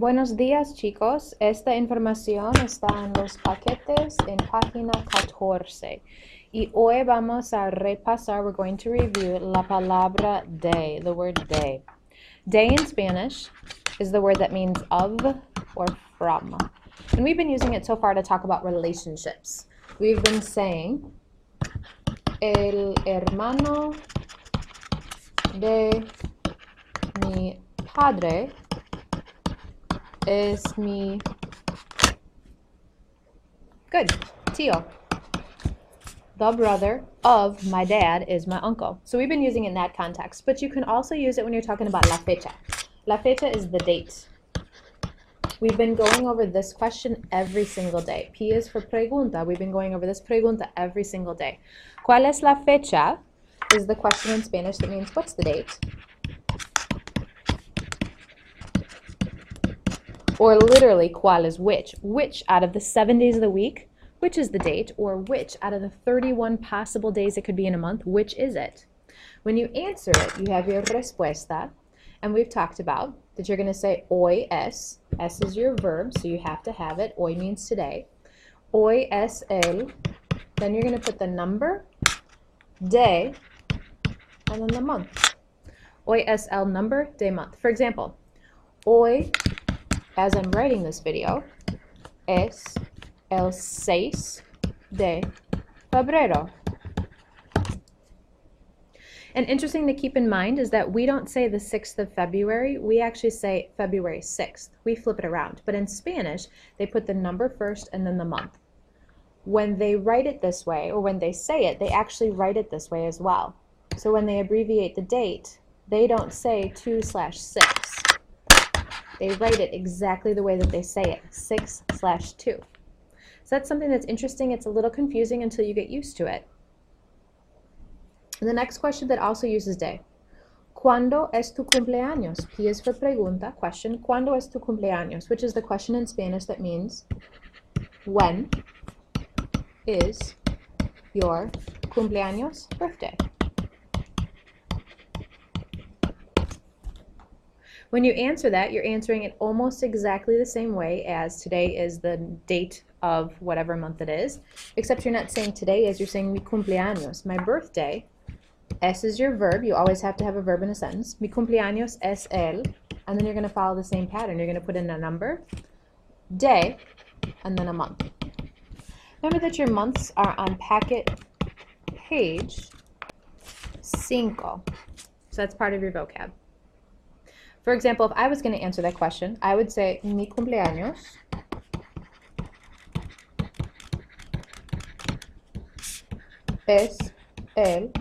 Buenos días, chicos. Esta información está en los paquetes en página 14. Y hoy vamos a repasar, we're going to review la palabra day, the word day. Day in Spanish is the word that means of or from. And we've been using it so far to talk about relationships. We've been saying, el hermano de mi padre es mi good tío. The brother of my dad is my uncle. So we've been using it in that context, but you can also use it when you're talking about la fecha. La fecha is the date. We've been going over this question every single day. P is for pregunta. We've been going over this pregunta every single day. ¿Cuál es la fecha? Is the question in Spanish that means what's the date? Or literally, ¿cuál is which? Which out of the 7 days of the week, which is the date? Or which out of the 31 possible days it could be in a month, which is it? When you answer it, you have your respuesta. And we've talked about that you're going to say hoy es. Es is your verb, so you have to have it. Hoy means today. Hoy es el. Then you're going to put the number, day, and then the month. Hoy es el number, day, month. For example, hoy, as I'm writing this video, es el 6 de febrero. And interesting to keep in mind is that we don't say the 6th of February, we actually say February 6th. We flip it around. But in Spanish, they put the number first and then the month. When they write it this way, or when they say it, they actually write it this way as well. So when they abbreviate the date, they don't say 2/6. They write it exactly the way that they say it, 6/2. So that's something that's interesting. It's a little confusing until you get used to it. And the next question that also uses day. ¿Cuándo es tu cumpleaños? P is for pregunta, question. ¿Cuándo es tu cumpleaños? Which is the question in Spanish that means when is your cumpleaños, birthday? When you answer that, you're answering it almost exactly the same way as today is the date of whatever month it is, except you're not saying today as you're saying mi cumpleaños, my birthday. Es is your verb. You always have to have a verb in a sentence. Mi cumpleaños es el, and then you're going to follow the same pattern. You're going to put in a number, day, and then a month. Remember that your months are on packet page 5. So that's part of your vocab. For example, if I was going to answer that question, I would say mi cumpleaños es el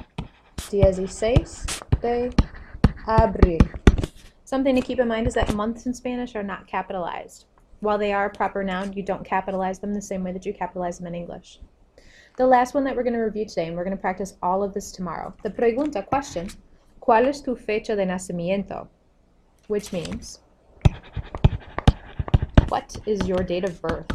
16 de abril. Something to keep in mind is that months in Spanish are not capitalized. While they are a proper noun, you don't capitalize them the same way that you capitalize them in English. The last one that we're going to review today, and we're going to practice all of this tomorrow. The pregunta, question, ¿cuál es tu fecha de nacimiento? Which means, what is your date of birth?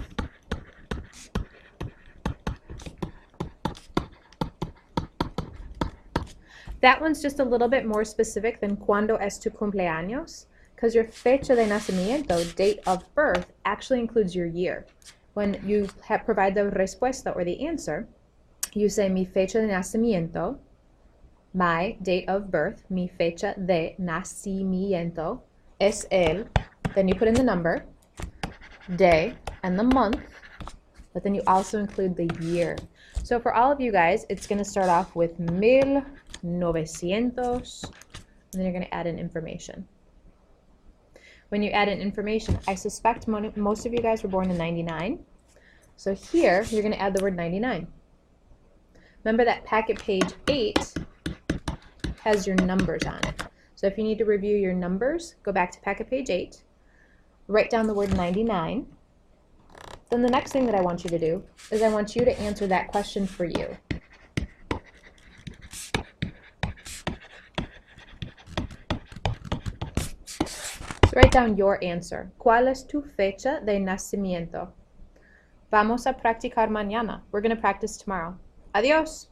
That one's just a little bit more specific than ¿cuándo es tu cumpleaños? Because your fecha de nacimiento, date of birth, actually includes your year. When you provide the respuesta or the answer, you say mi fecha de nacimiento, my date of birth, mi fecha de nacimiento, es el, then you put in the number, day, and the month, but then you also include the year. So for all of you guys, it's going to start off with 1900, and then you're going to add in information. When you add in information, I suspect most of you guys were born in 99. So here, you're going to add the word 99. Remember that packet page 8 has your numbers on it. So if you need to review your numbers, go back to packet page 8, write down the word 99. Then the next thing that I want you to do is I want you to answer that question for you. So write down your answer. ¿Cuál es tu fecha de nacimiento? Vamos a practicar mañana. We're going to practice tomorrow. Adiós.